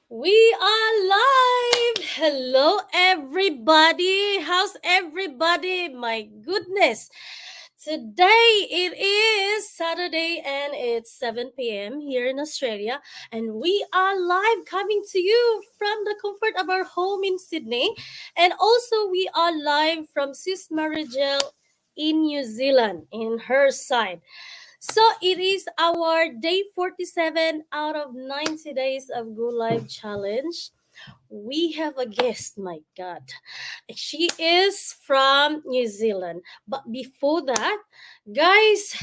We are live! Hello, everybody! How's everybody? My goodness! Today it is Saturday and it's 7 p.m. here in Australia, and we are live coming to you from the comfort of our home in Sydney. And also, we are live from Sis Marigel in New Zealand, in her side. So it is our day 47 out of 90 days of Go Live challenge. We have a guest, my God. She is from New Zealand. But before that, guys,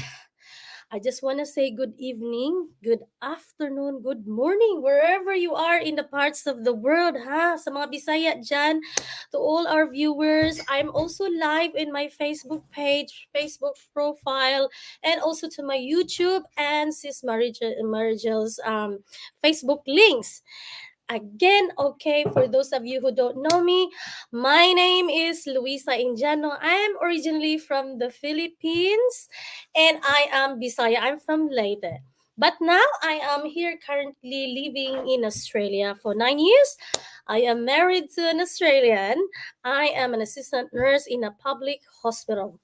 I just want to say good evening, good afternoon, good morning, wherever you are in the parts of the world, ha? Sa mga Bisaya dyan, to all our viewers. I'm also live in my Facebook page, Facebook profile, and also to my YouTube and Sis Marigel's Facebook links. Again, okay, for those of you who don't know me, my name is Luisa Indiano. I am originally from the Philippines and I am Bisaya. I'm from Leyte. But now I am here currently living in Australia for 9 years. I am married to an Australian. I am an assistant nurse in a public hospital.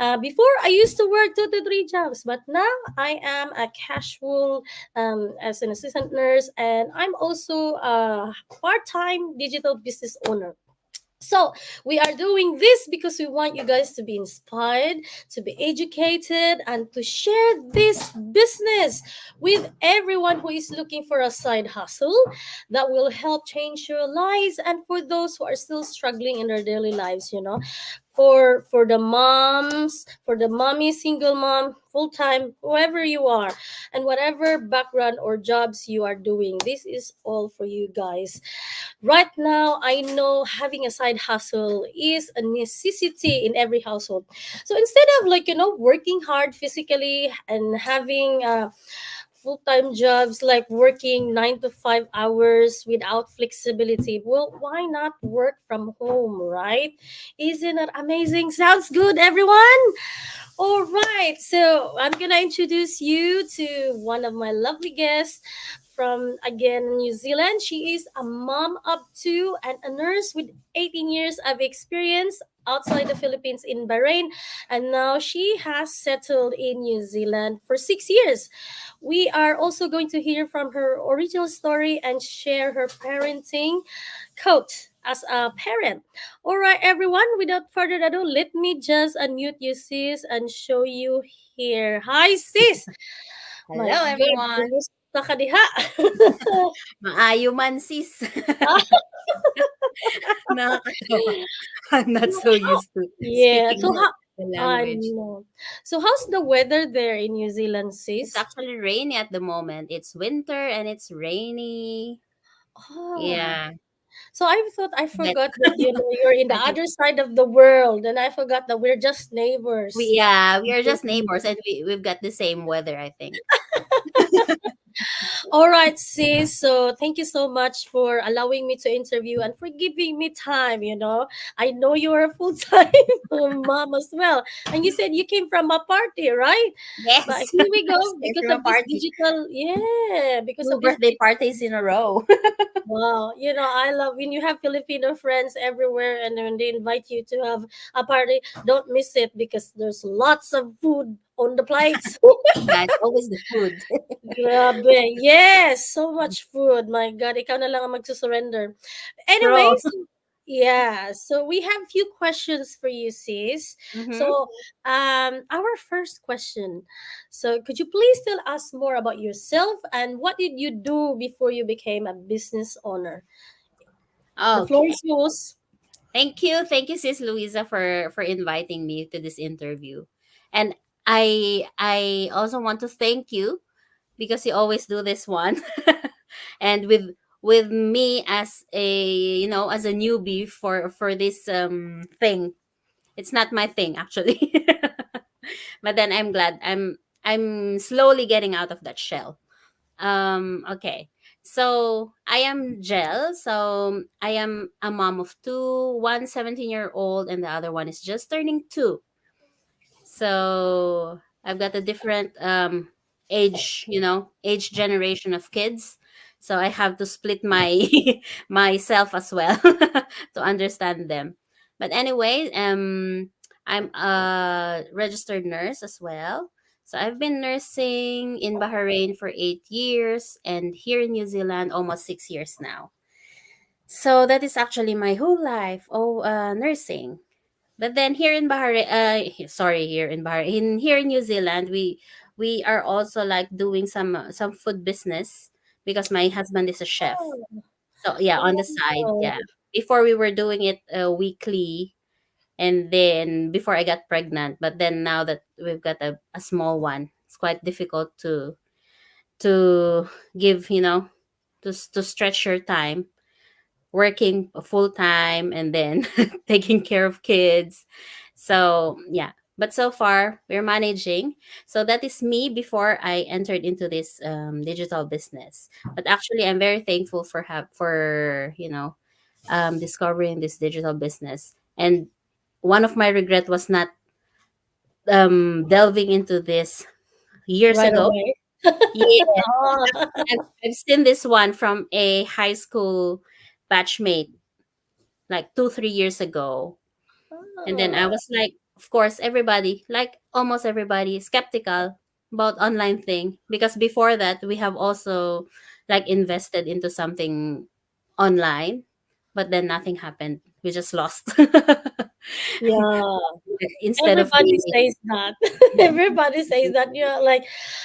Before, I used to work 2 to 3 jobs, but now I am a casual as an assistant nurse, and I'm also a part-time digital business owner. So, we are doing this because we want you guys to be inspired, to be educated, and to share this business with everyone who is looking for a side hustle that will help change your lives, and for those who are still struggling in their daily lives, for the moms, for the mommy, single mom, full time, whoever you are, and whatever background or jobs you are doing. This is all for you guys. Right now, I know having a side hustle is a necessity in every household. So instead of working hard physically and having full-time jobs like working 9 to 5 hours without flexibility, well, why not work from home, right? Isn't that amazing? Sounds good, everyone. All right, so I'm gonna introduce you to one of my lovely guests from again New Zealand. She is a mom of two and a nurse with 18 years of experience outside the Philippines in Bahrain, and now she has settled in New Zealand for 6 years. We are also going to hear from her original story and share her parenting quote as a parent. All right, everyone, without further ado, let me just unmute you, sis, and show you here. Hi, sis. My Hello God, everyone. kumusta ka diha? Maayo man sis. Nakakatawa. I'm not so How? used to Yeah. speaking So how? the I language. know. So how's the weather there in New Zealand, It's sis? actually rainy at the moment. It's winter and it's rainy. Oh, Yeah. so I thought I But forgot that you're in the I think other side of the world, and I forgot that we're just neighbors. we are just neighbors and we've got the same weather, I think. All right, sis. So thank you so much for allowing me to interview and for giving me time. I know you're a full time mom as well, and you said you came from a party, right? But Yes. here we go Straight because from a of this party. digital, yeah, because Two of this. birthday parties in a row. Wow, I love when you have Filipino friends everywhere and when they invite you to have a party, don't miss it because there's lots of food on the plates. Yeah, it's always the food. Grabe. Yes, so much food. My God, ikaw na lang ang magsusurrender. True. Anyways, yeah. So we have few questions for you, sis. Mm-hmm. So, our first question. So, could you please tell us more about yourself and what did you do before you became a business owner? The floor Okay. is yours. Thank you, Sis Louisa, for inviting me to this interview. And I also want to thank you because you always do this one, and with me as as a newbie for this thing. It's not my thing actually, but then I'm glad I'm slowly getting out of that shell. Okay. So I am Jel. So I am a mom of two, one 17-year-old, and the other one is just turning two. So I've got a different age generation of kids. So I have to split my myself as well to understand them. But anyway, I'm a registered nurse as well. So I've been nursing in Bahrain for 8 years and here in New Zealand almost 6 years now. So that is actually my whole life. Oh, nursing. But then here in Bahrain, sorry, here in Bahrain, here in New Zealand, we are also like doing some food business because my husband is a chef. Oh, So yeah, on the side, wow. yeah. Before we were doing it weekly, and then before I got pregnant, but then now that we've got a small one, it's quite difficult to give, to stretch your time working full time and then taking care of kids. So, yeah. But so far, we're managing. So that is me before I entered into this digital business. But actually, I'm very thankful for discovering this digital business. And one of my regret was not delving into this years Right ago. away. Yeah, Ah, I've seen this one from a high school batchmate like 2 3 years ago. And then I ah, was like, of course, everybody, like almost everybody, skeptical about online thing because before that we have also like invested into something online, but then nothing happened. We just lost yeah. instead of Everybody gaining. says that. Everybody says that. You're like,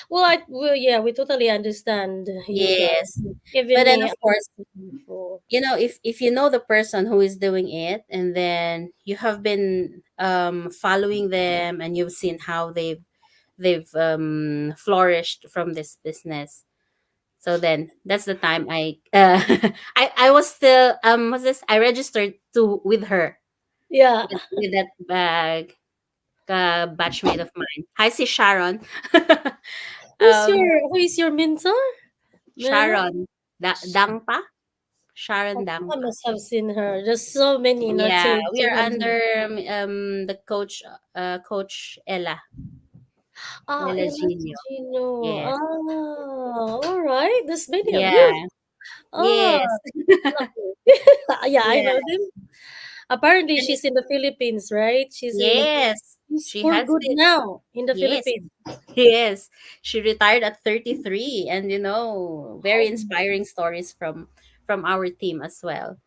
well, yeah, we totally understand you Yes, guys. Even but then me, of I was course, looking before. if you know the person who is doing it and then you have been following them and you've seen how they've flourished from this business. So then that's the time I was still what's this? I registered to with her Yeah. with that batchmate of mine. Hi, sis Sharon. um, Who is your mentor? May I know? Sharon Dangpa. Sharon I Dangpa. must have seen her. There's so many in our Yeah, team. we are 200. under the coach Ah, Ella Ella Gino. Gino. Yes. Ah, all right. There's many of Yeah. you. Ah, Yes. lovely. Yeah, I Yeah. know them. Apparently, And she's in the Philippines, right? yes, She's she for has good it. now in the Yes. Philippines. Yes. She retired at 33 and very Oh, inspiring stories from our team as well.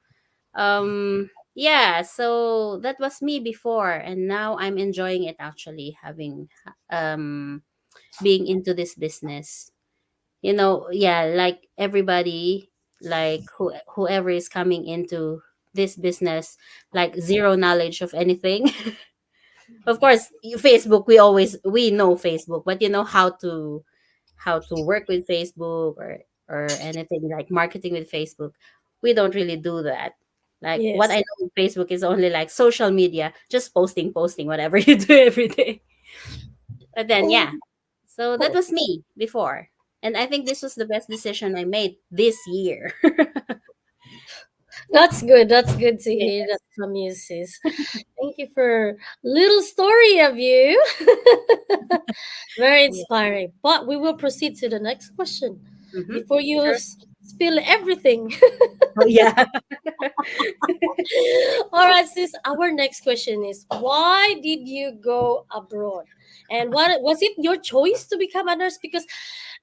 Yeah, so that was me before and now I'm enjoying it actually having being into this business. Yeah, like everybody, like whoever is coming into this business like zero knowledge of anything. Of course, Facebook, we know Facebook, but how to work with Facebook or anything like marketing with Facebook, we don't really do that. Like what I yes. know with Facebook is only like social media, just posting whatever you do every day. But then Oh, yeah, so that was me before, and I think this was the best decision I made this year. that's good. That's good to hear that Yes. from you, sis. Thank you for little story of you. Very Yeah. inspiring. But we will proceed to the next question Mm-hmm. before you Sure. spill everything. Oh yeah. All right, sis. Our next question is: why did you go abroad? And what was it your choice to become a nurse? Because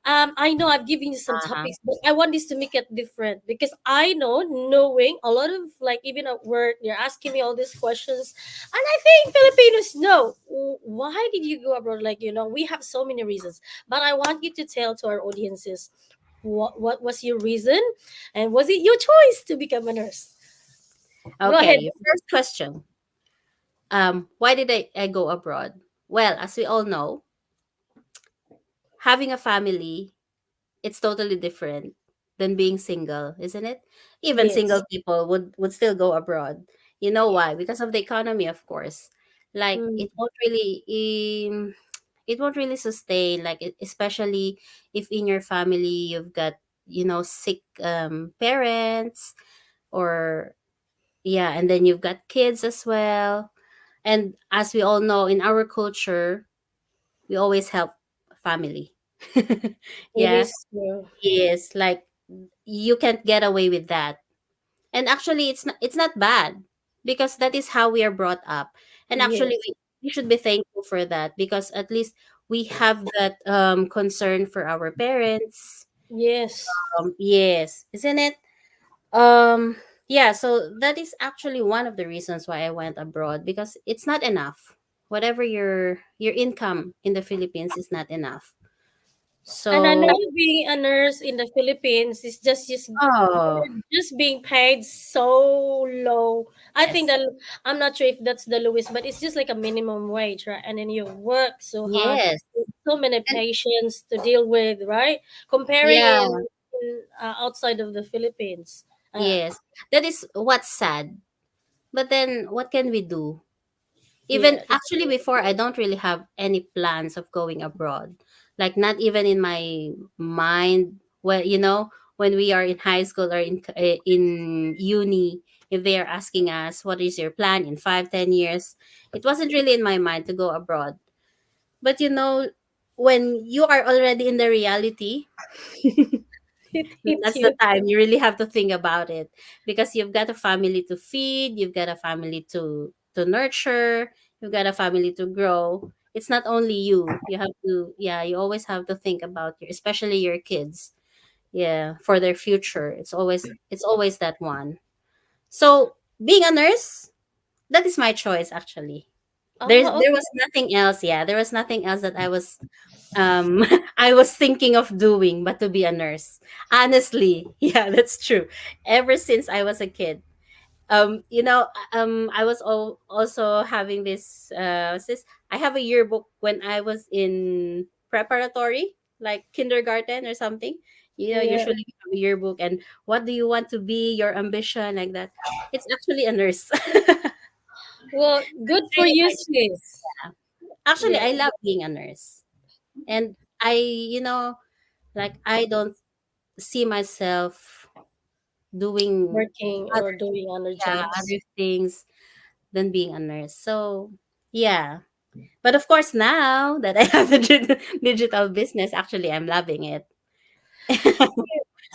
I know I've given you some Uh-huh. topics, but I want this to make it different because I know, knowing a lot of like even at work, you're asking me all these questions, and I think Filipinos know why did you go abroad. Like we have so many reasons, but I want you to tell to our audiences what was your reason, and was it your choice to become a nurse? Go ahead. Okay. First question. Why did I go abroad? Well, as we all know, having a family, it's totally different than being single, isn't it? Even single Yes. people would still go abroad. You know why? Because of the economy, of course. Like Mm, it won't really sustain like especially if in your family you've got sick parents or yeah, and then you've got kids as well. And as we all know, in our culture, we always help family. it Yeah. is true. Yes, like you can't get away with that. And actually it's not bad, because that is how we are brought up. And actually Yes. we should be thankful for that, because at least we have that concern for our parents. Yes. Yes, isn't it? um yeah, so that is actually one of the reasons why I went abroad, because it's not enough. Whatever your income in the Philippines is not enough. And I know So being a nurse in the Philippines is just oh you're just being paid so low. I think yes, that I'm not sure if that's the lowest, but it's just like a minimum wage, right? And then you work so hard, yes, with so many and patients to deal with, right? Comparing yeah, in outside of the Philippines. yes, that is what's sad. But then what can we do? Even Yeah, actually before, I don't really have any plans of going abroad. Like not even in my mind, when when we are in high school or in uni, if they are asking us what is your plan in 5, 10 years, it wasn't really in my mind to go abroad. But when you are already in the reality, it hits that's the you. time you really have to think about it, because you've got a family to feed, you've got a family to nurture, you've got a family to grow. It's not only you. You have to, yeah, you always have to think about your, especially your kids. Yeah, for their future. It's always that one. So, being a nurse, that is my choice actually. Ah, There okay. was nothing else. Yeah, there was nothing else that I was I was thinking of doing but to be a nurse. Honestly, yeah, that's true. Ever since I was a kid. I was also having this what's this I have a yearbook when I was in preparatory, like kindergarten or something. Yeah. Usually we have a yearbook, and what do you want to be, your ambition, like that. It's actually a nurse. Well, good for Really you, my, sis. actually Yeah, I love being a nurse. And like I don't see myself doing working or other, doing other yeah, jobs. other things than being a nurse. So yeah. But of course, now that I have a digital business, actually I'm loving it.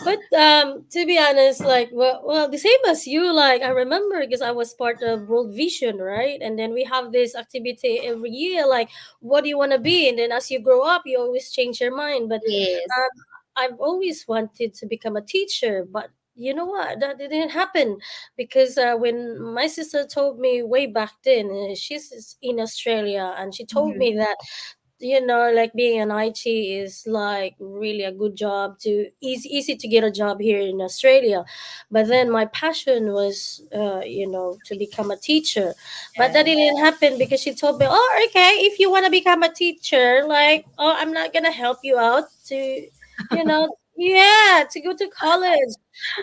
But to be honest, like well, the same as you. Like I remember because I was part of World Vision, right? And then we have this activity every year. Like, what do you want to be? And then as you grow up, you always change your mind. But Yes. I've always wanted to become a teacher, but you know what? That didn't happen because when my sister told me way back then, she's in Australia, and she told Mhm. me that like being an IT is like really a good job to easy to get a job here in Australia. But then my passion was to become a teacher. But that Yeah. didn't happen because she told me, "Oh, okay, if you want to become a teacher, like, oh, I'm not going to help you out to yeah, to go to college."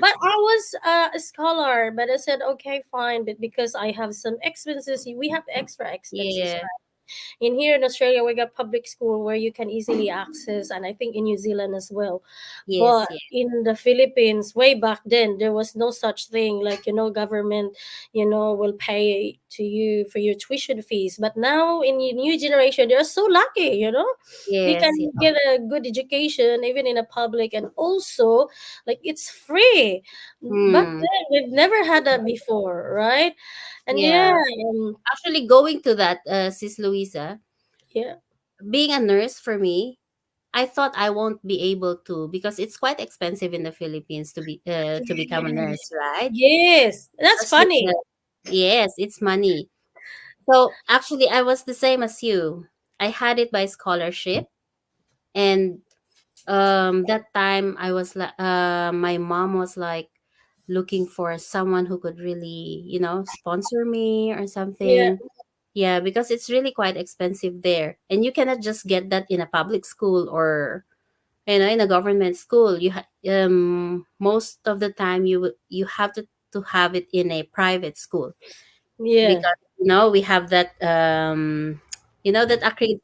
But I was a scholar, but I said, "Okay, fine." But because I have some expenses, we have extra expenses Yeah. in here in Australia. We got public school where you can easily access, and I think in New Zealand as well. Yes. But Yeah. in the Philippines, way back then, there was no such thing like government, will pay to you for your tuition fees. But now in the new generation, they're so lucky, they can Yes. Yeah. get a good education even in a public, and also like it's free. But Hmm. then we've never had that before, right? And yeah, Yeah. Actually, going to that, Sis Louisa, yeah, being a nurse for me, I thought I won't be able to, because it's quite expensive in the Philippines to become a nurse, right? yes, that's Especially funny. yes, it's money. So actually, I was the same as you. I had it by scholarship, and that time I was like, my mom was like looking for someone who could really, sponsor me or Yeah, something. Yeah, because it's really quite expensive there, and you cannot just get that in a public school or in a government school. Most of the time you have to have it in a private school, yeah. because we have that that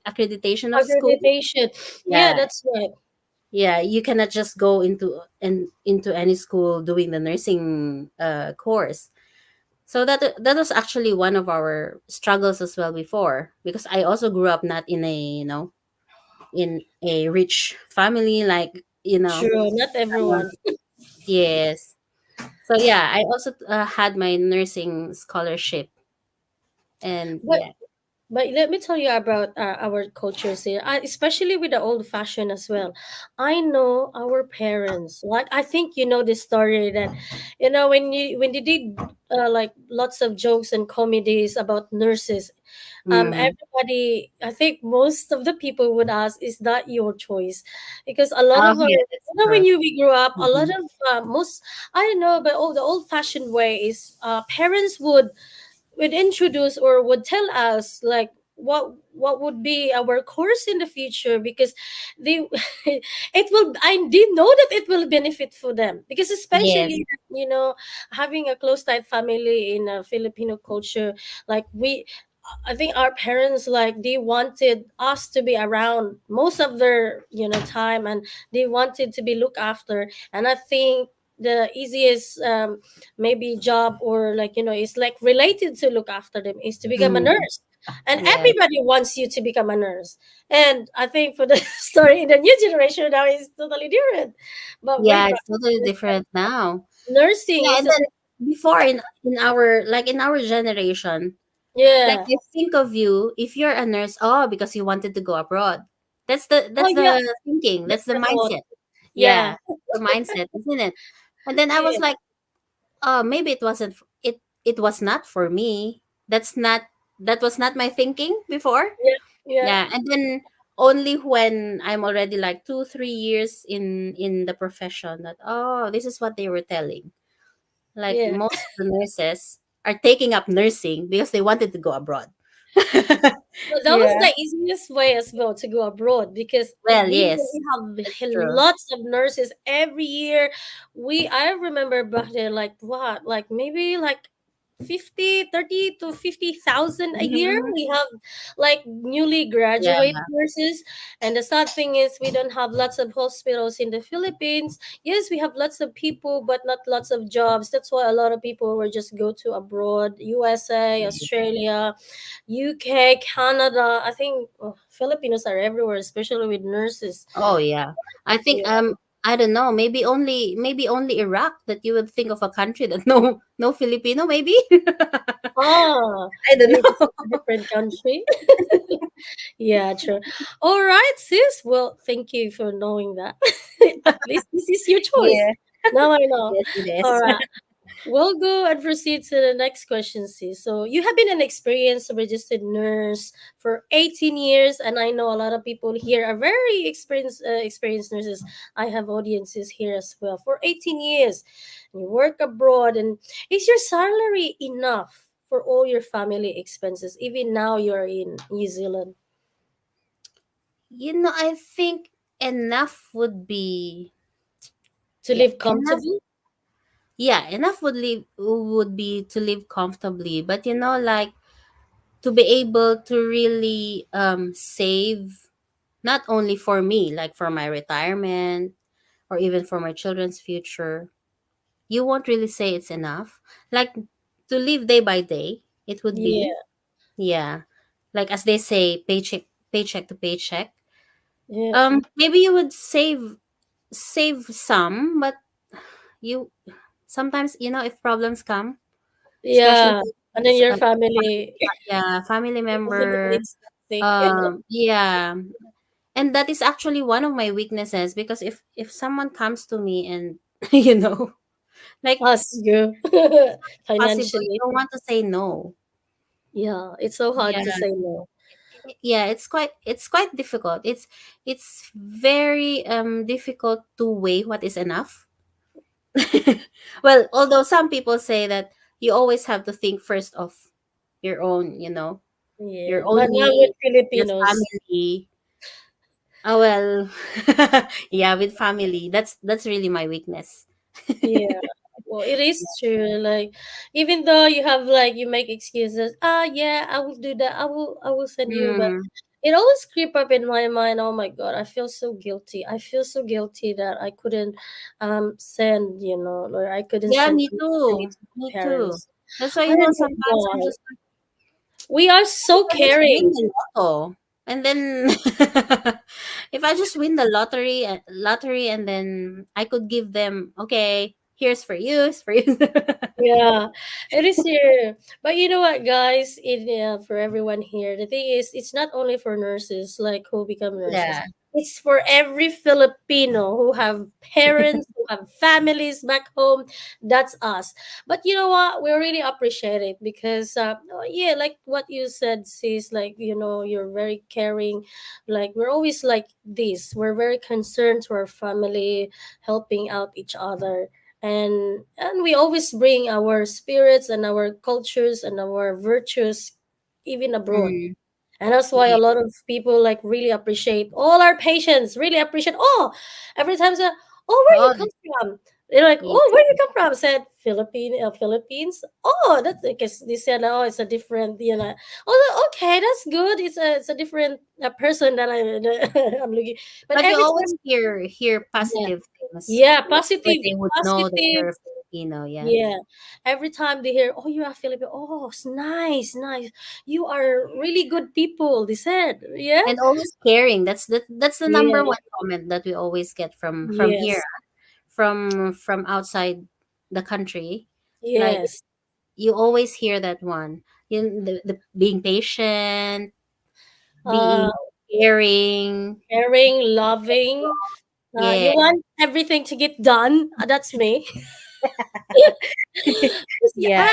accreditation of school. Accreditation. Yeah, Yeah, that's right. yeah, you cannot just go into any school doing the nursing course. So that was actually one of our struggles as well before, because I also grew up not in a rich family, like True, not everyone. Yes. So yeah, I also had my nursing scholarship, and But yeah. But let me tell you about our cultures here, especially with the old fashioned as well. I know our parents. Like I think you know this story that, when they did like lots of jokes and comedies about nurses. Mm. Everybody, I think most of the people would ask, "Is that your choice?" Because a lot Oh of our, yeah, that's when true. we grew up, a lot Mhm. of most, I don't know, but the old fashioned way is parents would introduce or would tell us like what would be our course in the future, because they it will, I did know that it will benefit for them, because Yes. especially having a close tight family in a Filipino culture, like I think our parents, like, they wanted us to be around most of their time, and they wanted to be looked after. And I think the easiest maybe job, or like is like related to look after them, is to become a Mm. nurse. And Yes. everybody wants you to become a nurse. And I think for the story in the new generation now is totally different. But way Yeah, back, it's totally different now. nursing Yeah, is and a then before in our like in our generation, like yeah. I think of you if you're a nurse, oh, because you wanted to go abroad. Oh That's yeah, the thinking. That's that's the the thought. mindset. Yeah. Yeah, the mindset, isn't it? And then I was Yeah, like, oh, maybe it wasn't. It was not for me. That was not my thinking before. yeah, yeah, Yeah, and then only when I'm already like 2 3 years in the profession that, oh, this is what they were telling. Like yeah. most of the nurses are taking up nursing because they wanted to go abroad. Well, that was Yeah. the easiest way as well to go abroad, because Well, we yes, really that's have true. lots of nurses every year. I remember back then, like what, like maybe like 30 to 50,000 a year. Hmm. We have like newly Yeah. graduate nurses. And the sad thing is, we don't have lots of hospitals in the Philippines. Yes, we have lots of people, but not lots of jobs. That's why a lot of people will just go to abroad, USA, Australia, UK, Canada. I think Filipinos are everywhere, especially with nurses. Oh yeah. I think Yeah. I don't know, maybe only Iraq that you would think of a country that no Filipino maybe. Ah, I don't maybe it's know. a different country. Yeah, true. All right, sis. Well, thank you for knowing that. At least this is your choice. Yeah. Now I know. Yes, it All is. right. We'll go and proceed to the next question, sis. So you have been an experienced registered nurse for 18 years, and I know a lot of people here are very experienced nurses. I have audiences here as well for 18 years. You work abroad, and is your salary enough for all your family expenses? Even now you're in New Zealand I think enough would be to yeah, live enough. comfortably. Yeah, enough would be to live comfortably, but like to be able to really save not only for me, like for my retirement or even for my children's future. You won't really say it's enough. Like to live day by day, it would be. Yeah, Yeah. Like as they say, paycheck to paycheck. yeah, Maybe you would save some, but you sometimes if problems come, especially yeah. if And then it's your family, yeah, family somebody member. is sick. Yeah, and that is actually one of my weaknesses because if someone comes to me and like Us, you possible, you financially. don't want to say no. Yeah, it's so hard Yeah, to say no. yeah, it's quite difficult. It's very difficult to weigh what is enough. Well, although some people say that you always have to think first of your own, your Yeah, own but not with needs, your Filipinos. family. Oh well, yeah, with family, that's really my weakness. Yeah, well, it is true. Like, even though you have like you make excuses. Ah, yeah, I will do that. I will send you. But Mm. it always creep up in my mind. Oh my god, I feel so guilty. I feel so guilty that I couldn't send. Or I couldn't Yeah, send me money too. to my Me too. parents. That's why I don't know sometimes I'm why. just We are like, so I wish to caring. win the lotto. And then if I just win the lottery, and then I could give them, okay, here's for you, here's for you. Yeah, it is here. But you know what, guys? For everyone here, the thing is, it's not only for nurses like who become nurses. Yeah. It's for every Filipino who have parents, who have families back home. That's us. But you know what? We really appreciate it because, oh, yeah, like what you said, sis. Like you're very caring. Like we're always like this. We're very concerned to our family, helping out each other, and we always bring our spirits and our cultures and our virtues even abroad. Mm, And that's why yeah. a lot of people like really appreciate all our patients, really appreciate, oh, every time say, oh, where you Oh, come from, they're like, yeah. oh, where you come from? I said Philippines. Oh, that's because they said, oh, it's a different, oh, okay, that's good, it's a different person that I'm looking. But But you every always time, hear yeah, positive things yeah, where positive, they would know that positive. you're Filipino, yeah. Yeah. Every time they hear, oh, you're a Filipino, oh, it's nice, nice. You are really good people, they said. Yeah. And always caring. That's the Yeah. number one comment that we always get from here, Yes. from outside the country. Like, Yes. you always hear that one. The being patient, Uh, being caring. caring, loving. Yeah. You want everything to get done. That's me. Yeah, Yeah.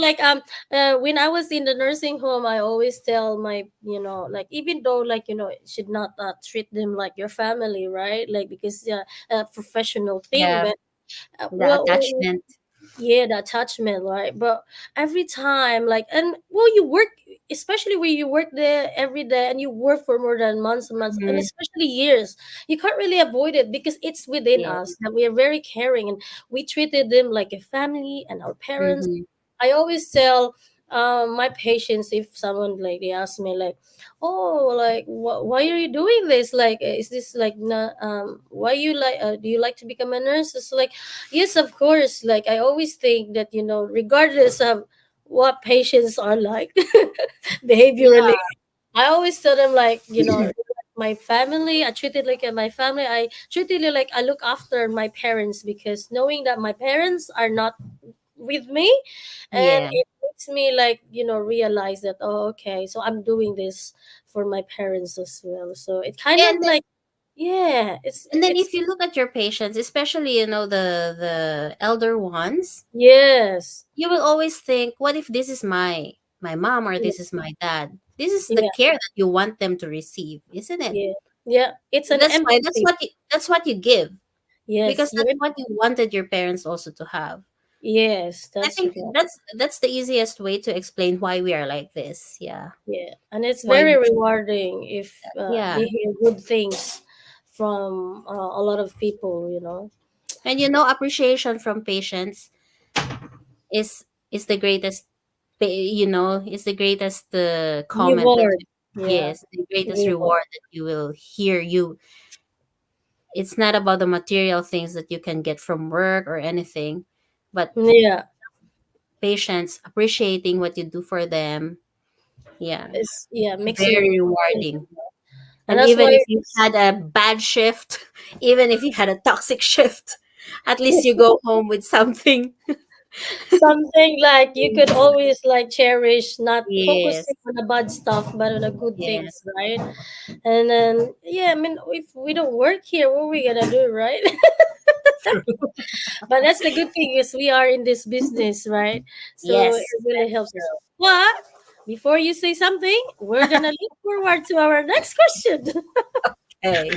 like when I was in the nursing home, I always tell my, like even though like it should not treat them like your family, right? Like because a professional thing, Yeah. but The well, attachment. yeah, the attachment, right? But every time, like, and well, you work, especially when you work there every day and you work for more than months and months, and Mhm. especially years, you can't really avoid it because it's within Yeah. us that we are very caring and we treated them like a family and our parents. Mhm. I always tell my patients if someone like they ask me like, oh, like why are you doing this? Like, is this like not why you like do you like to become a nurse? It's like, yes, of course. Like I always think that regardless of what patients are like Yeah. behaviorally, I always tell them like my family. I treat it like my family. I treat it like I look after my parents because knowing that my parents are not with me, and Yeah. it makes me like realize that, oh, okay, so I'm doing this for my parents as well, so it kind Yeah, of like, yeah, and then it's if you look at your patients, especially the elder ones, yes, you will always think, what if this is my mom, or yeah, this is my dad? This is the yeah, care that you want them to receive, isn't it? yeah, yeah, it's an That's why empathy. that's what you give, Yes, because that's what you wanted your parents also to have. yes, I that's think right. that's the easiest way to explain why we are like this. Yeah. Yeah, and it's Why very we rewarding if Yeah. they hear good things from a lot of people. And appreciation from patients is the greatest, is the greatest comment that Reward, yeah, yes, the greatest reward, reward that you will hear. It's not about the material things that you can get from work or anything, but yeah, patients appreciating what you do for them. Yeah. it's, yeah, makes you Very appreciate, rewarding. and And that's even why if you had a bad shift, even if you had a toxic shift, at least you go home with something. something like you could always like cherish, not Yes. focusing on the bad stuff but on the good things, Yes. right? And then, yeah, I mean, if we don't work here, what are we gonna do, right? True. But that's the good thing is we are in this business, right? So it Yes, really that's helps us. true. But before you say something, we're gonna look forward to our next question. Okay.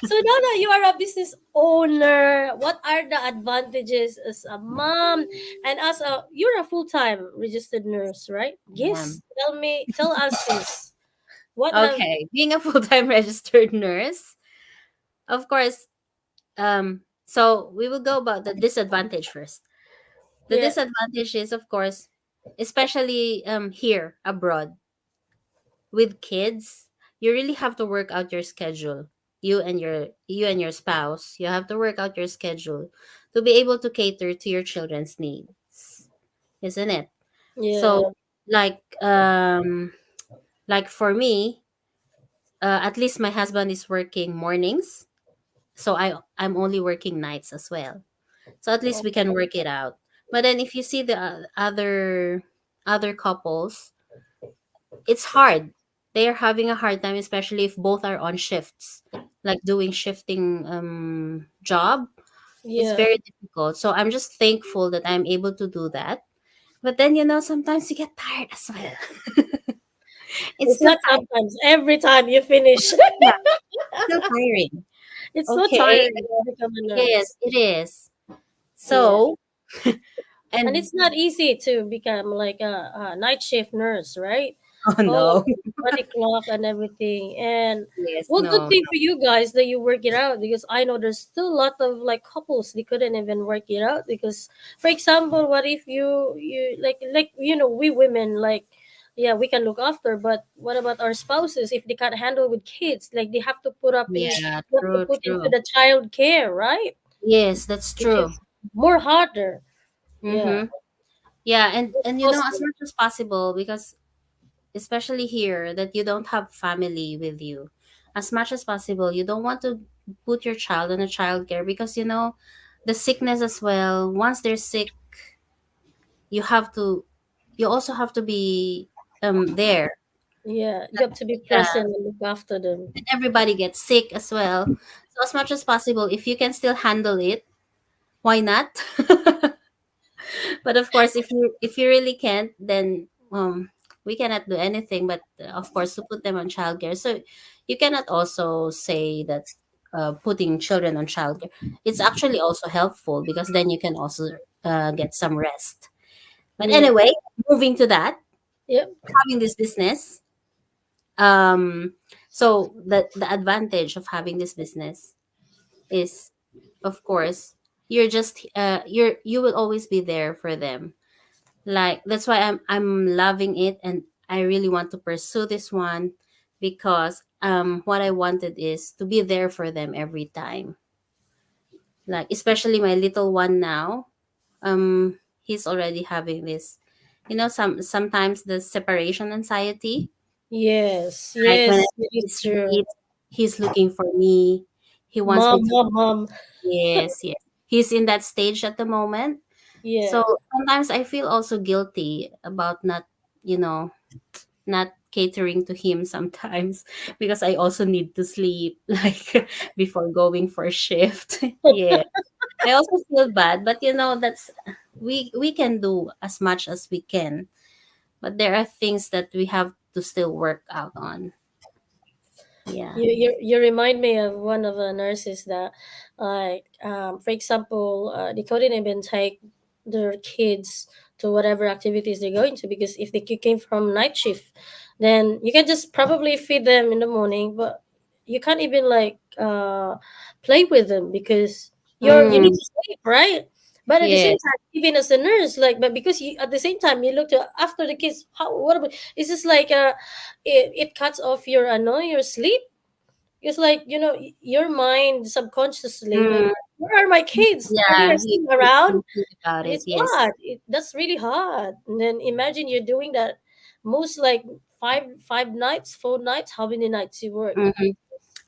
So now that you are a business owner, what are the advantages as a mom and as a you're a full-time registered nurse, right? Yes. Um, Tell us this. What have okay. Being a full-time registered nurse, of course, so we will go about the disadvantage first. The yeah, disadvantage is, of course, especially here abroad with kids, you really have to work out your schedule. You and your spouse, you have to work out your schedule to be able to cater to your children's needs, isn't it? yeah, So, like, like for me, at least my husband is working mornings, so I'm only working nights as well. So at least Oh, we can work it out. But then if you see the other couples, it's hard. They are having a hard time, especially if both are on shifts, like doing shifting job. It's yeah. very difficult. So I'm just thankful that I'm able to do that. But then sometimes you get tired as well. It's It's still not tiring. sometimes. Every time you finish, Yeah, still tiring. it's so Okay. tiring to become a nurse. Yes, it is. Yeah. So, And and it's not easy to become like a night shift nurse, right? oh Oh, no. body clock and everything. And Yes, well, good no. thing for you guys that you work it out, because I know there's still a lot of like couples they couldn't even work it out because, for example, what if you like we women like, yeah, we can look after, but what about our spouses if they can't handle with kids? Like they have to put up in Yeah, they have to true, put into true. the child care, right? Yes, that's Which true. is more harder. Yeah, Mm-hmm. Yeah, it's and as costly. much as possible, because especially here that you don't have family with you, as much as possible, you don't want to put your child in a child care, because the sickness as well. Once they're sick, you have to, you also have to be there. Yeah, you have to be Yeah, present and look after them. and everybody gets sick as well. So as much as possible, if you can still handle it, why not? But of course, if you really can't, then we cannot do anything. But of course, to put them on childcare. So you cannot also say that putting children on childcare, it's actually also helpful, because then you can also get some rest. But Yeah. anyway, moving to that, Yep. having this business. Um, so the advantage of having this business is, of course, you will always be there for them. Like, that's why I'm loving it, and I really want to pursue this one, because what I wanted is to be there for them every time. Like, especially my little one now, he's already having this, sometimes the separation anxiety. Yes. Like, whenever Yes. It he is true. sleeps, he's looking for me. He wants me Mom, to. mom, mom. Yes, yes. He's in that stage at the moment. So Yeah. sometimes I feel also guilty about you know, not catering to him sometimes, because I also need to sleep, like, before going for a shift. Yeah. I also feel bad, but that's, we can do as much as we can, but there are things that we have to still work out on. Yeah. You remind me of one of the nurses that, like, for example, they couldn't even take their kids to whatever activities they're going to, because if they came from night shift, then you can just probably feed them in the morning, but you can't even like play with them because you need Mm, to sleep, right? But at the same yes. time, even as a nurse, like, but because you at the same time you look to after the kids, how what about it's just like it cuts off your your sleep. It's like, your mind subconsciously, like, Mm, where are my kids? Are they yeah, still you around? think about And it. it's Yes. hard. That's really hard. And then imagine you're doing that most like five nights, 4 nights. How many nights you work? Hmm.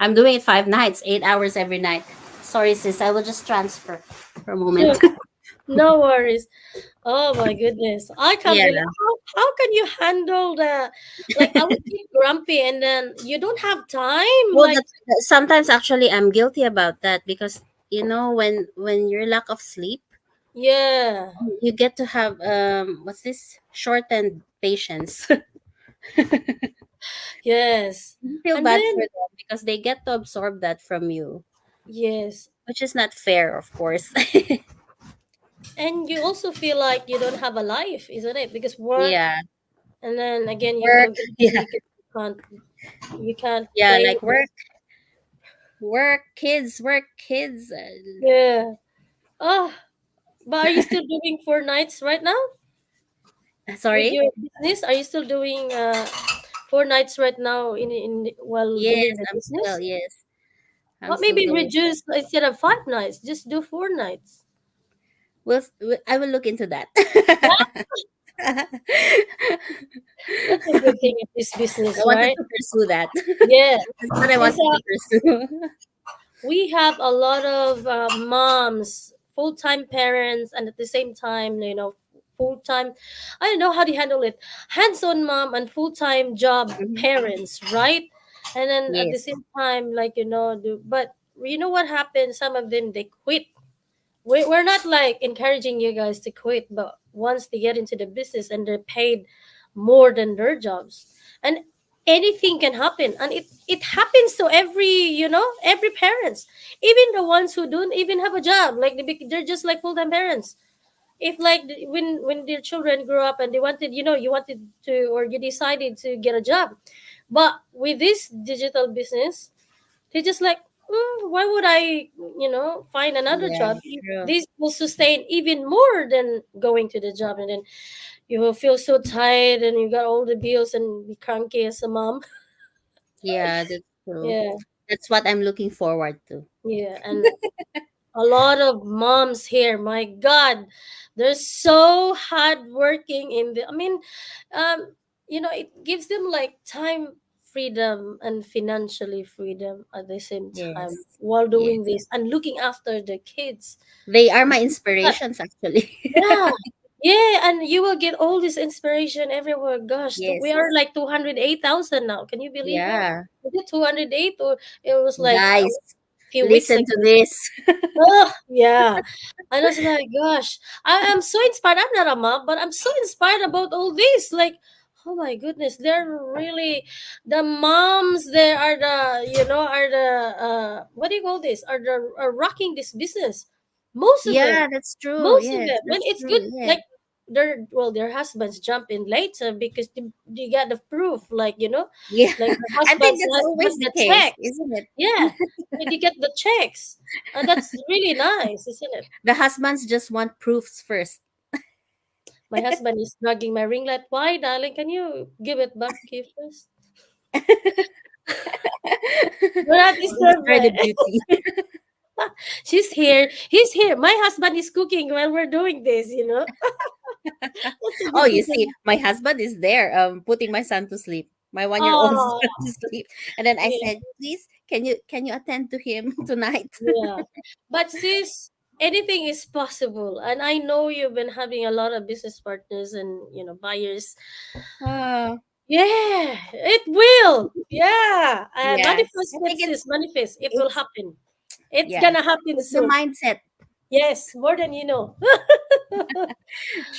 I'm doing it 5 nights, 8 hours every night. Sorry, sis. I will just transfer for a moment. No worries. Oh my goodness. I can't Yeah. believe how can you handle that? Like I would get grumpy and then you don't have time. Well, Like, sometimes actually I'm guilty about that, because when you're lack of sleep, yeah. you get to have what's this, shortened patience. Yes. You feel And bad for then them, because they get to absorb that from you, yes. which is not fair, of course. And you also feel like you don't have a life, isn't it? Because work, Yeah, and then again you feel work. guilty Yeah, because you can't yeah, play like with them. work, kids. Yeah. Oh, but are you still doing 4 nights right now with Sorry. your business? Are you still doing 4 nights right now in while doing Yes, the I'm still, business? yes, I'm What still maybe doing. reduce instead of 5 nights, just do 4 nights. I will look into that. That's a good thing of this business, I wanted right? to pursue that. Yeah. That's what I Because wanted to pursue. we have a lot of moms, full-time parents, and at the same time, full-time, I don't know how to handle it, hands-on mom and full-time job Mhm. parents, right? And then at the Yes. same time, but you know what happens, some of them, they quit. We're not like encouraging you guys to quit, but once they get into the business and they're paid more than their jobs, and anything can happen, and it happens to every parents, even the ones who don't even have a job, like they're just like full-time parents. If like when their children grow up and they wanted, you wanted to, or you decided to get a job, but with this digital business, they just like, why would I, find another Yeah, job? true. This will sustain even more than going to the job, and then you will feel so tired, and you got all the bills and be cranky as a mom. Yeah, that's true. Yeah, That's what I'm looking forward to. yeah, and a lot of moms here, my God, they're so hardworking in the. I mean, um, it gives them like time freedom and financially freedom at the same time Yes. while Yes. doing this and looking after the kids. They are my But inspirations actually. yeah, yeah, and you will get all this inspiration everywhere. Gosh, we Yes. are like 208,000 now. Can you believe that? Yeah. Was it 208, or it was like a Guys, few weeks listen ago? to this. Oh, yeah. I was like, gosh, I am so inspired. I'm not a mom, but I'm so inspired about all this. Like, oh my goodness, they're really the moms. They are what do you call this? Are rocking this business. Most of them, Yeah, that's true. most of Yes, them, and that's it's true. good. Yes. Like their husbands jump in later because they got the proof. Yeah. Like the I think husbands that's has always the the case, checks. isn't it? Yeah, they get the checks, and that's really nice, isn't it? The husbands just want proofs first. My husband is dragging my ring light. Why, darling? Can you give it back here first? Do not disturb Destroy the my. beauty. She's here. He's here. My husband is cooking while we're doing this. That's a Oh, you different see, thing. my husband is there, putting my son to sleep. My 1-year-old Oh, son to sleep. And then I yeah, said, please, can you attend to him tonight? yeah. But sis, anything is possible, and I know you've been having a lot of business partners and buyers. Oh, Yeah, it will. Yeah, yes. manifest I it, think sis. Manifest. It will it's happen. It's yeah. gonna happen It's the soon. mindset. Yes, more than you know.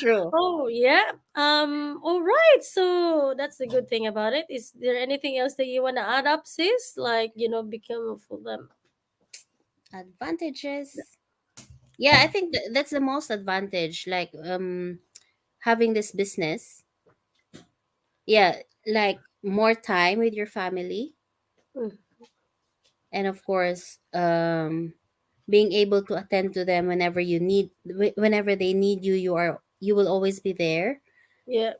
True. Oh yeah. All right. So that's the good thing about it. Is there anything else that you wanna add up, sis? Like become a full them. Advantages. Yeah, I think that's the most advantage. Like having this business. Yeah, like more time with your family, Mm, and of course being able to attend to them whenever whenever they need you, you will always be there. yeah,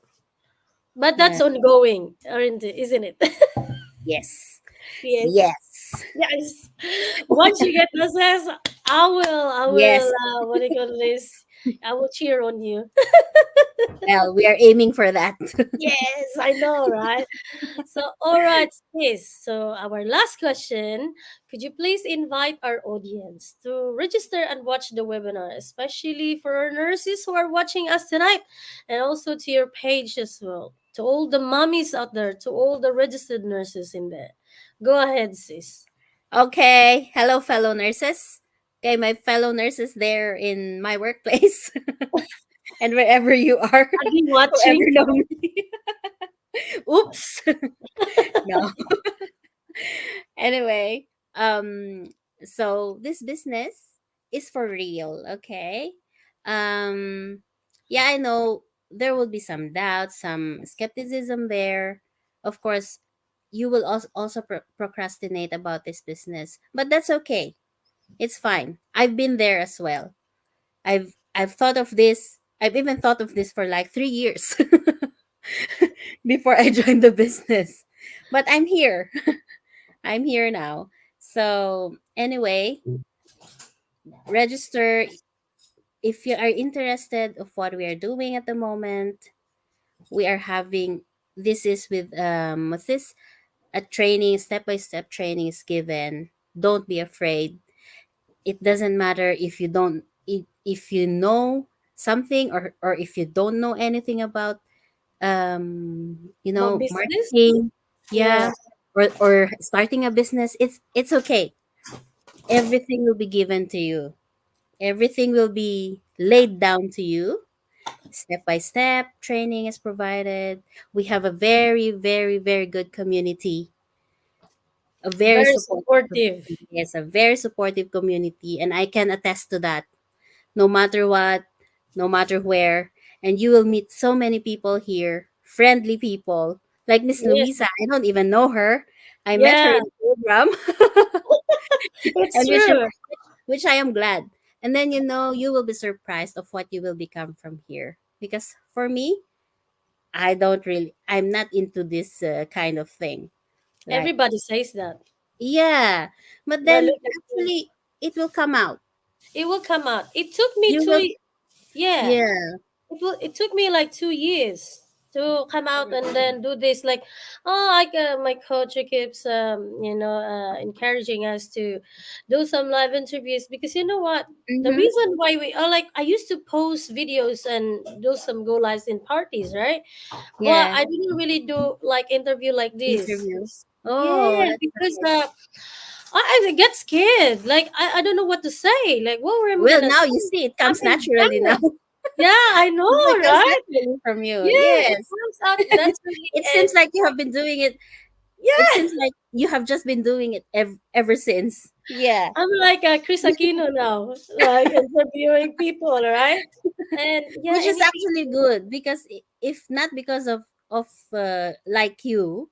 but Yeah. that's ongoing, aren't it? Isn't it? Yes. Yes. Yes. Yes. Once you get possessed, I will, Yes. what do you call this? I will cheer on you. Well, we are aiming for that. Yes, I know, right? So, all right, sis. So, our last question, could you please invite our audience to register and watch the webinar, especially for our nurses who are watching us tonight, and also to your page as well, to all the mommies out there, to all the registered nurses in there. Go ahead, sis. Okay. Hello, fellow nurses. Okay, my fellow nurses there in my workplace and wherever you are, Are you whoever watching? know me. Oops. No. Anyway, so this business is for real, okay? Um yeah, I know there will be some doubt, some skepticism there. Of course, you will also procrastinate about this business, but that's okay. It's fine. I've been there as well. I've thought of this. I've even thought of this for like 3 years before I joined the business. But I'm here. I'm here now. So, anyway, register if you are interested of what we are doing at the moment. we are having, this is with what's this, a training, step by step training is given. Don't be afraid. It doesn't matter if you don't, if you know something, or if you don't know anything about About business? marketing. Yeah. Yeah. Or starting a business. It's okay. Everything will be given to you. Everything will be laid down to you. Step by step training is provided. We have a very, very, very good community, a very Very supportive supportive. community. Yes, a very supportive community, and I can attest to that. No matter what, no matter where, and you will meet so many people here, friendly people like Miss Yeah. Louisa. I don't even know her. I met her Yeah. in the program, It's and true. which I am glad. And then you will be surprised of what you will become from here. Because for me, I'm not into this kind of thing. Like, Everybody says that. yeah, but But look then at you. actually it will come out. It will come out. It took me You will, yeah. yeah. It took me like 2 years to come out and then do this. Like, oh, my coach keeps encouraging us to do some live interviews because you know what, the Mm-hmm. reason why we are like, I used to post videos and do some go lives in parties, right? But Yeah. I didn't really do like interview like this. Interviews. Oh, Yeah, that's because nice. I get scared. Like I don't know what to say. Like what am I Well, gonna now say? you see it I'm comes naturally now. embarrassed. Yeah, I know, It comes right? naturally from you. Yeah, it Yes. comes out naturally, It and seems like you have been doing it. It yeah, seems like you have just been doing it ever since. Yeah. I'm like Chris Aquino now, like interviewing people, right? And yeah, Which is any actually good, because if not because of like you,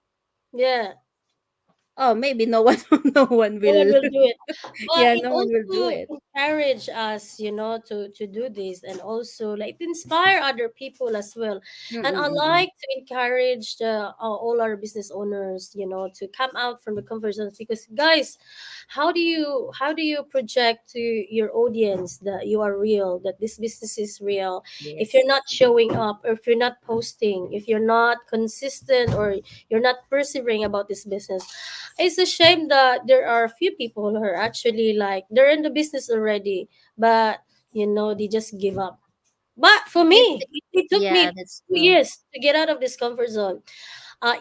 yeah, oh, maybe no one no one no one will. will do it. But Yeah, it no one will do also it. encourage us, to do this and also like inspire other people as well. And I Mm-mm-mm. like to encourage all our business owners, to come out from the comfort zones because guys, how do you project to your audience that you are real, that this business is real, if you're Yes. not showing up, or if you're not posting, if you're not consistent, or you're not persevering about this business? It's a shame that there are a few people who are actually like they're in the business already, but they just give up. But for Yes. me, it took me Yeah, that's 2 true. years to get out of this comfort zone.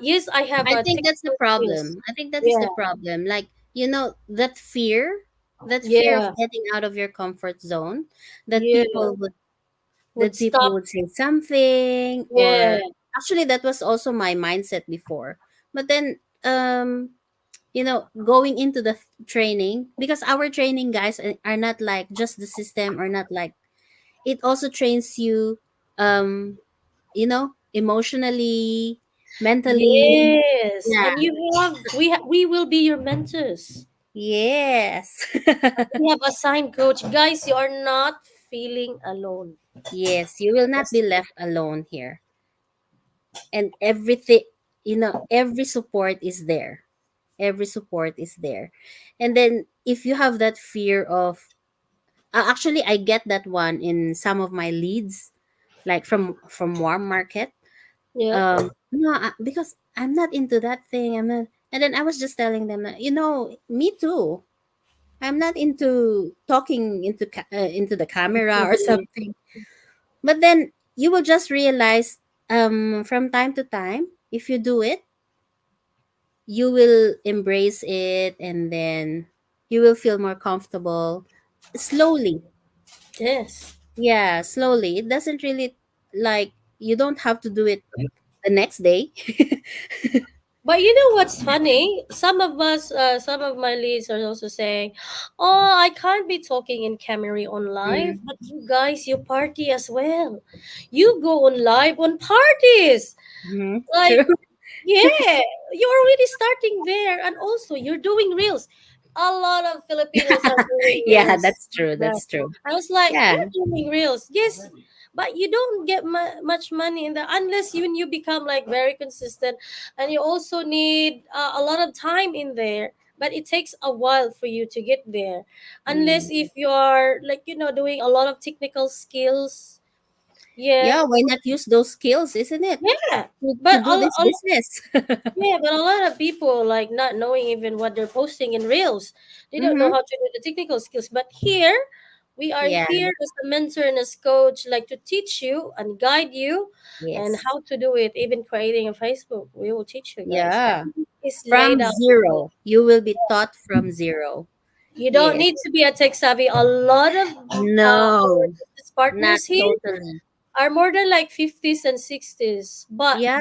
Yes, I have I a think that's the technical skills. problem. I think that is Yeah, the problem. Like, that fear of yeah, getting out of your comfort zone, that yeah. people would Would stop. say something, Yeah, or actually that was also my mindset before. But then going into the training, because our training guys are not like just the system, or not like, it also trains you, emotionally, mentally. yes. Yeah. And we will be your mentors. Yes. We have assigned coach. Guys, you are not feeling alone. Yes, you will not Yes. be left alone here. And everything, every support is there. Every support is there. And then if you have that fear of, actually I get that one in some of my leads, like from warm market. Yeah. No, because I'm not into that thing. I'm not, and then I was just telling them that, me too. I'm not into talking into the camera or Mhm. something. But then you will just realize, from time to time, if you do it, you will embrace it, and then you will feel more comfortable slowly. Yes. Yeah, slowly. It doesn't really, like, you don't have to do it the next day. But you know what's funny? Some of my leads are also saying, "Oh, I can't be talking in camera on live, Mm, but you guys, you party as well. You go on live on parties. true. Like, yeah, you're already starting there, and also you're doing reels. A lot of Filipinos are doing Yeah, reels. that's true. Right. That's true. I was like, Yeah. you're doing reels, yes, but you don't get much money in that unless you become like very consistent, and you also need a lot of time in there. But it takes a while for you to get there, unless Mm, if you are like doing a lot of technical skills, Yeah, Yeah, why not use those skills, isn't it? yeah. To But do this business. yeah, but a lot of people like not knowing even what they're posting in reels. They don't know Mm-hmm. how to do the technical skills. But here, we are Yeah. here as a mentor and as coach, like to teach you and guide you and Yes. how to do it. Even creating a Facebook, we will teach you guys. Yeah. Everything is laid From out. zero. You will be taught from zero. You don't Yes. need to be a tech savvy. A lot of our No, business not partners here totally. are more than like 50s and 60s, but Yeah.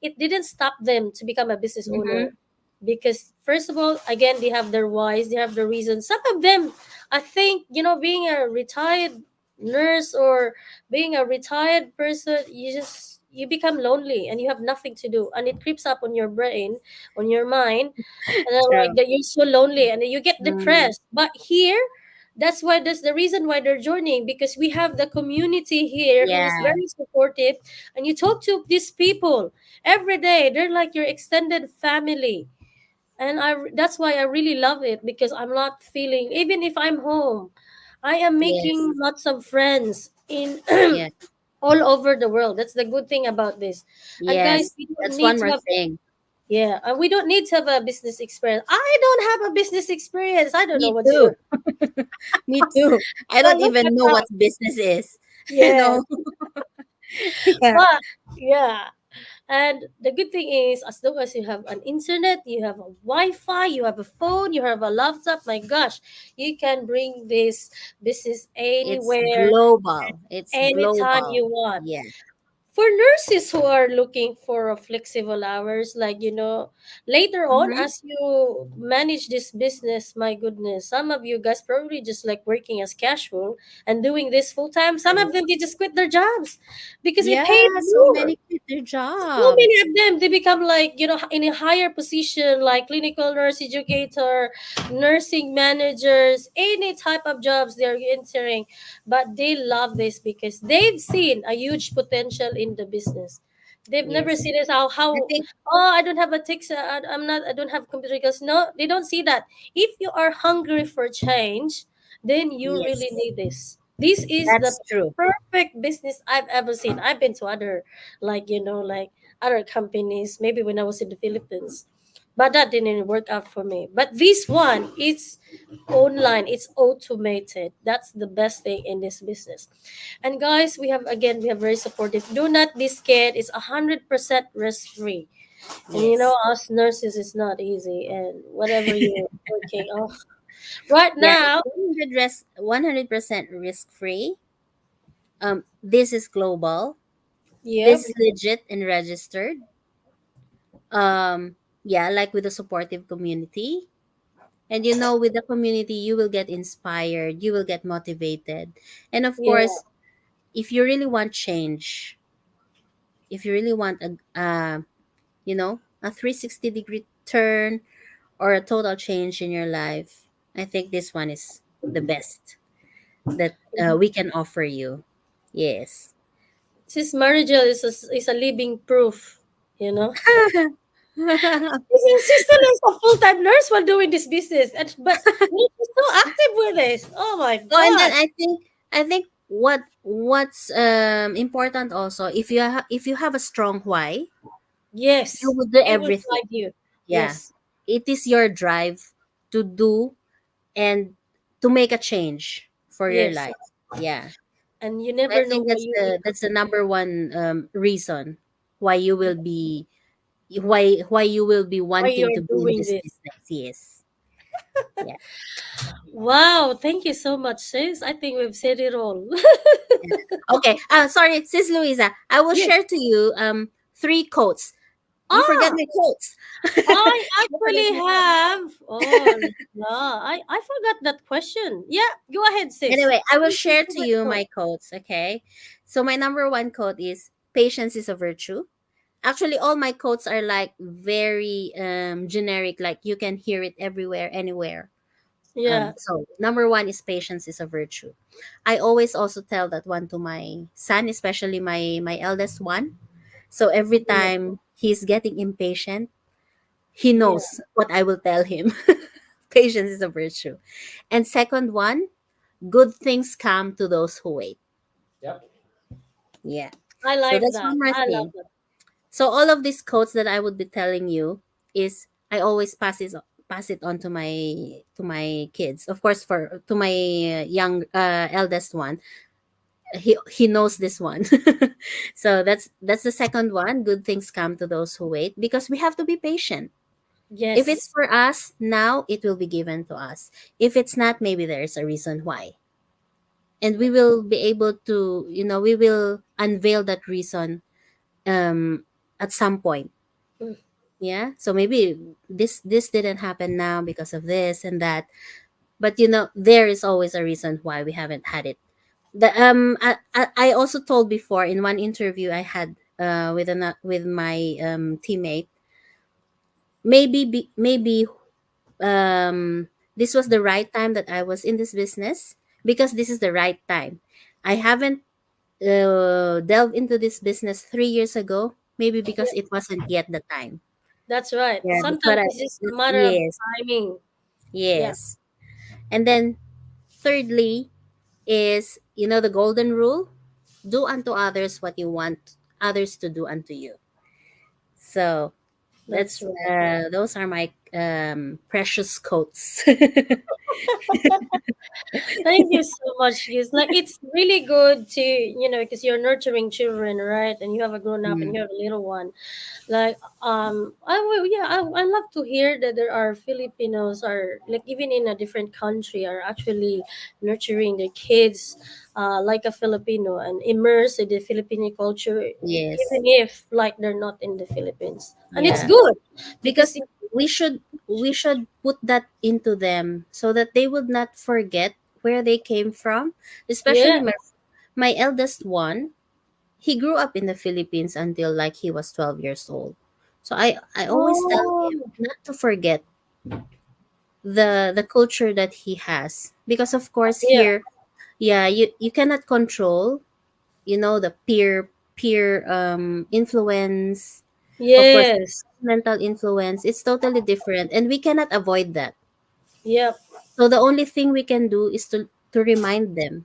it didn't stop them to become a business owner Mm-hmm. because first of all, again, they have their whys, they have their reasons. Some of them, I think, being a retired nurse or being a retired person, you become lonely and you have nothing to do and it creeps up on your brain, on your mind, and then like True. that you're so lonely and then you get Mm, depressed. But here, that's the reason why they're joining, because we have the community here who is yeah. very supportive, and you talk to these people every day. They're like your extended family, and that's why I really love it, because I'm not feeling, even if I'm home, I am making Yes. lots of friends in Yeah. all over the world. That's the good thing about this. And guys, Yes. we don't That's need one to more have, thing. yeah, and we don't need to have a business experience. I don't have a business experience. I don't know Me what to do. too. Me too. I But don't look at even know that. what business is. You Yes. know? Yeah. But yeah. And the good thing is, as long as you have an internet, you have a Wi-Fi, you have a phone, you have a laptop, my gosh, you can bring this business It's anywhere, global. It's anytime global. you want. Yeah. For nurses who are looking for a flexible hours, like later on Mm-hmm. as you manage this business, my goodness, some of you guys probably just like working as casual and doing this full time. Some of True. them, they just quit their jobs because it Yeah. paid So more. many quit their So many jobs. of them, they become like, in a higher position, like clinical nurse educator, nursing managers, any type of jobs they're entering. But they love this because they've seen a huge potential in the business. They've never Yes. seen this how, I think oh, I don't have a tech, I don't have computer skills. No, they don't see that. If you are hungry for change, then you really yes. need this. This is the That's true. perfect business I've ever seen. I've been to other, like, like other companies, maybe when I was in the Philippines. But that didn't work out for me. But this one, it's online, it's automated. That's the best thing in this business. And guys, we have very supportive. Do not be scared. It's 100% risk free. And Yes. us nurses, it's not easy. And whatever you're working on right Yeah. It's now, 100% risk free. This is global. yep, This is legit and registered. Yeah, like with a supportive community. And with the community, you will get inspired, you will get motivated. And of yeah, course, if you really want change, if you really want a 360-degree turn or a total change in your life, I think this one is the best that we can offer you. Yes. sis Marigel is a living proof, you know. She's insistent as a full-time nurse while doing this business, but she's so active with this. Oh my Oh, and then gosh! I think what's important also, if you have a strong why, you Yes, will do it will everything. guide you. Yeah. Yes, It is your drive to do and to make a change for your yes, life. Yeah. and you I never know think why that's the number one reason why you will be why you will be why wanting you're to be in doing this this. business. Yes. Yeah. Wow, thank you so much, sis. I think we've said it all. Yeah. Okay. Sorry, Sis Louisa. I will Yes. share to you three quotes. You forget Ah, my quotes. I You forget actually my quotes. have. Oh, yeah. I forgot that question. Yeah, go ahead, sis. Anyway, I will Thank you share so to much you for. my quotes, okay? So my number one quote is patience is a virtue. Actually, all my quotes are like very generic, like you can hear it everywhere, anywhere. Yeah, So number one is patience is a virtue. I always also tell that one to my son, especially my eldest one. So every yeah, time he's getting impatient, he yeah. knows what I will tell him. Patience is a virtue. And second one, good things come to those who wait. Yeah. I So like that's that. one more I love thing. that. So all of these quotes that I would be telling you is I always pass it on to my kids. Of course, for to my young eldest one, he knows this one. So that's the second one. Good things come to those who wait, because we have to be patient. If it's Yes. for us now, it will be given to us. If it's not, maybe there is a reason why, and we will be able to, we will unveil that reason at some point. Mm. Yeah, so maybe this didn't happen now because of this and that, but there is always a reason why we haven't had it. I also told before in one interview I had with my teammate, maybe this was the right time that I was in this business, because this is the right time. I haven't delved into this business 3 years ago, maybe because it wasn't yet the time. That's right. Yeah, that's what Sometimes I. it's just a matter of Yes, timing. Yeah. yes. And then thirdly is, the golden rule: do unto others what you want others to do unto you. So That's that's right. those are my precious quotes. Thank you so much, guys. Like it's really good to, because you're nurturing children, right? And you have a grown up and Mm, you have a little one. Like I will, yeah, I love to hear that there are Filipinos are like even in a different country are actually nurturing their kids like a Filipino and immersed in the Filipino culture even yes, if like they're not in the Philippines. And it's yeah, good because because we should put that into them so that they would not forget where they came from. Especially yeah. my eldest one, he grew up in the Philippines until like he was 12 years old. So I always tell Oh, him not to forget the culture that he has, because of course yeah. here, yeah, you cannot control, the peer influence. Of course, Yes. mental influence, it's totally different, and we cannot avoid that. Yep. So the only thing we can do is to remind them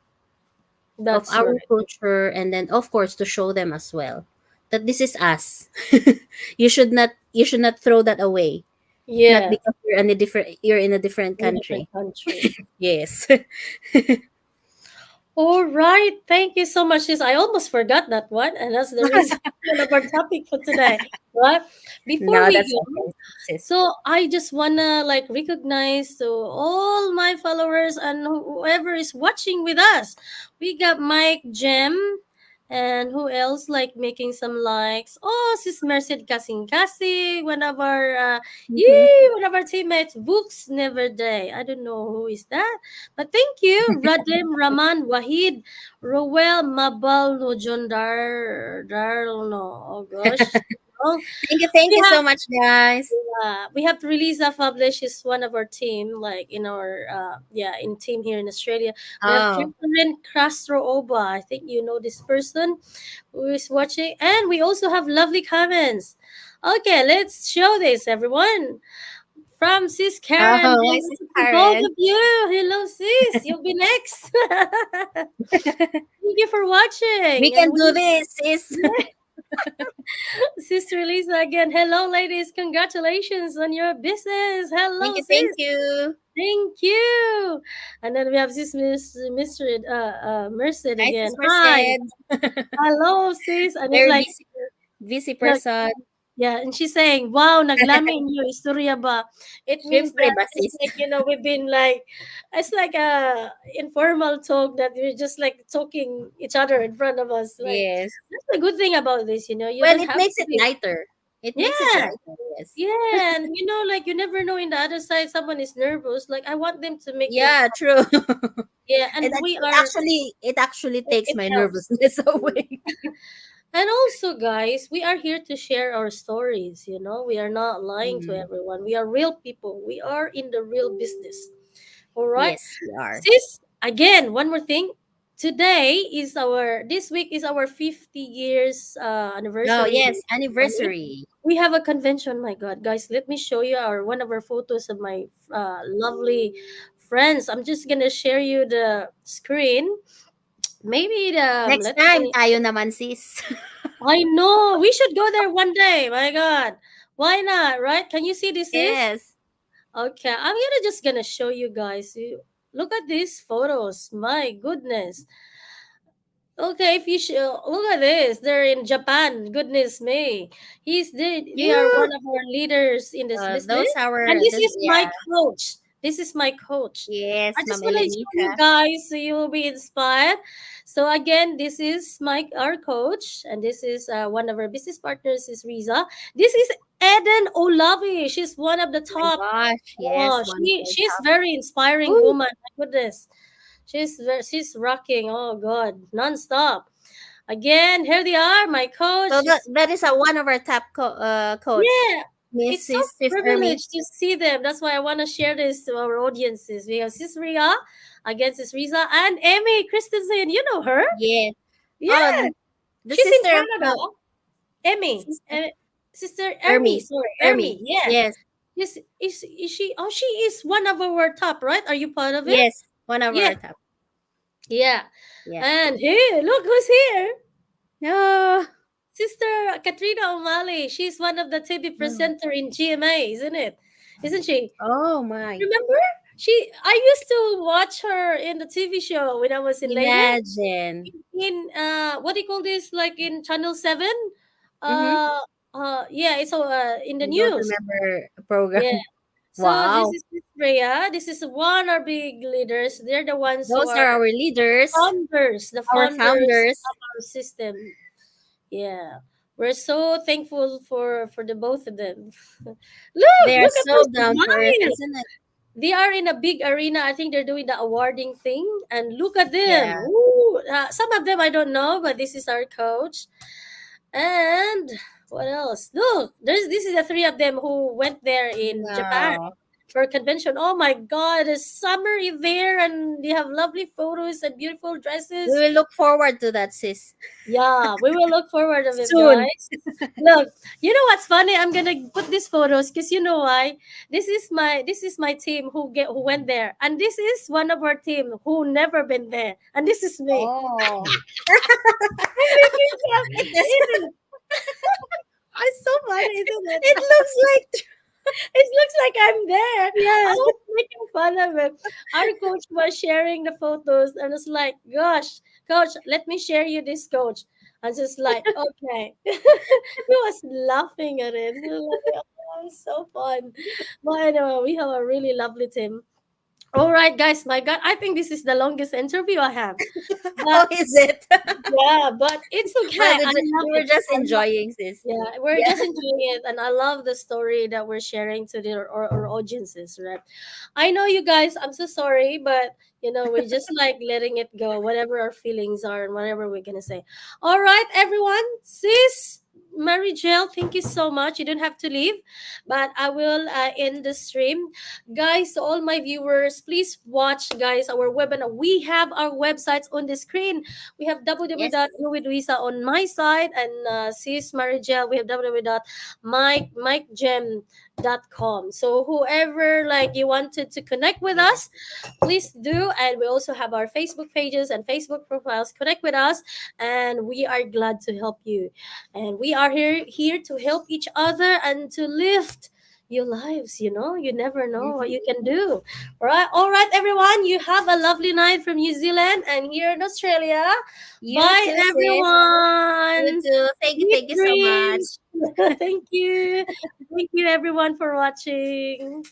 of That's our right. culture, and then of course to show them as well that this is us. You should not throw that away, not Yeah. because you're in a different In a different country. country. Yes. All right. Thank you so much, sis. I almost forgot that one, and that's the reason of our topic for today. Right? Before No, we that's go, okay, sis. so I just wanna like recognize to all my followers and whoever is watching with us. We got Mike Jem. And who else like making some likes? Oh, Sis Merced Kasing Kasi, Hmm. one of our teammates, Books Never Day. I don't know who is that, but thank you, Radim Rahman Wahid, Roel Mabal no John Dar no. Oh gosh. Oh, Thank we you have so much, guys. we have to release a publish is one of our team like in our in team here in Australia. We have Oh, Catherine Castro Oba. I think you know this person who is watching, and we also have lovely comments. Okay, let's show this everyone from Sis Karen. oh, my Hello sis to both Karen. of you. Hello, sis. You'll be next. Thank you for We watching, and can we do this, sis. Sister Lisa again. Hello, ladies. Congratulations on your business. Thank Hello, you, thank sis. you. Thank you. And then we have this Mr. Merced Hi, again. sis Hi. Merced. Hello, sis. And it's Very like, busy yeah, person. yeah, and she's saying, wow, naglami inyo, istorya ba? It means Siyempre that ba, it's sis? like, we've been like, it's like a informal talk that we're just like talking each other in front of us. Like, Yes. that's the good thing about this, you Well, don't it have makes to it be, lighter. It makes it yeah. lighter, yes. Yeah, and like you never know in the other side someone is nervous. Like I want them to make them Yeah, true. yeah, And and then we it are actually it actually takes it my helps. nervousness away. And also guys, we are here to share our stories, We are not lying to Mm. everyone. We are real people. We are in the real business. All right. Yes, we are. Sis, again, one more thing. This week is our 50 years Oh, anniversary. yes, anniversary. We have a convention. My God, guys, let me show you our one of our photos of my lovely friends. I'm just gonna share you the screen Maybe Next let's time, say, tayo naman, sis. I know we should go there one day. My God, why not? Right? Can you see this is? Yes. Okay, I'm gonna just gonna show you guys. Look at these photos. My goodness. Okay, if you look at this, they're in Japan. Goodness me, they are You, one of our leaders in this business, those and our, this this, is my yeah. coach. This is my coach. I Yes, just Ma'am want to show you Elenita. guys so you will be inspired. So again, this is my our coach, and this is one of our business partners is Riza. This is Eden Olavi. She's one of the My top. gosh, Oh, yes, one of our she's top. very inspiring Ooh, woman. My goodness. She's rocking. Oh God, nonstop. Again, here they are, my coach. so that is a one of our top coach, Yeah, it's so Sis Ermi. privileged to see them. That's why I want to share this to our audiences. We have Sis Ria, again Sis Riza, and Emmy Christensen. You know her? Yeah. Yeah, Oh, the she's in sister, Canada. Emmy, sister Sister Ermi. Ermi, Sorry, Ermi. Ermi. Yeah. Yes, Is she? Oh, she is one of our top, right? Are you part of it? yes, one of Yeah, our top. yeah. Yeah. And here, look who's here. No, Sister Katrina O'Malley. She's one of the TV no. presenter in GMA, isn't it? Isn't she? Oh my. Remember? I used to watch her in the TV show when I was in Leyte. Imagine. In what do you call this? Like in Channel 7? Mm-hmm. Uh yeah, it's in the I don't news. remember a Yeah. program. So this Wow. is Miss Rhea. This is one of our big leaders. They're the ones who Those are are our leaders, the our founders founders. of our system. Yeah. We're so thankful for the both of them. They are Look at so this down to earth, smile. isn't it? They are in a big arena. I think they're doing the awarding thing. And look at them. Yeah. Ooh, some of them I don't know, but this is our coach. And what else? Look, this is the three of them who went there in Japan No. for a convention. Oh my God, the summer is there, and they have lovely photos and beautiful We dresses. will look forward to that, sis. Yeah, we will look forward of it, Soon. guys. Look, you know what's funny? I'm gonna put these photos because you know why? This is my team who went there, and this is one of our team who never been there, and this is me. Oh. I'm making some. It is. It's so funny, isn't it? It looks like. It looks like I'm there. I Yeah. was making fun of it. Our coach was sharing the photos, and it's like, gosh, coach, let me share you this, coach. I was just like, okay. He was laughing at it. He was like, oh, it's so fun. But anyway, we have a really lovely team. All right, guys, my God, I think this is the longest interview I have. But How is it? yeah, but it's okay. Well, I love we were it. just I love enjoying, sis. Yeah, we're Yeah. just enjoying it, and I love the story that we're sharing to our audiences. Right? I know you guys. I'm so sorry, but we're just like letting it go, whatever our feelings are, and whatever we're gonna say. All right, everyone, sis. Marigel, thank you so much. You don't have to leave, but I will end the stream. Guys, to all my viewers, please watch, guys, our webinar. We have our websites on the screen. We have Yes. www.nuwidwisa on my side, and sis Marigel, we have www.mikegem.com. So whoever like you wanted to connect with us, please do. And we also have our Facebook pages and Facebook profiles. Connect with us, and we are glad to help you. And we are here to help each other and to lift your lives. You never know what Mm-hmm. you can do. All right, everyone. You have a lovely night from New Zealand and here in Australia. You Bye, too, sis. You everyone. too. Thank you. Sweet Thank you so much. dreams. Thank you. Thank you, everyone, for watching.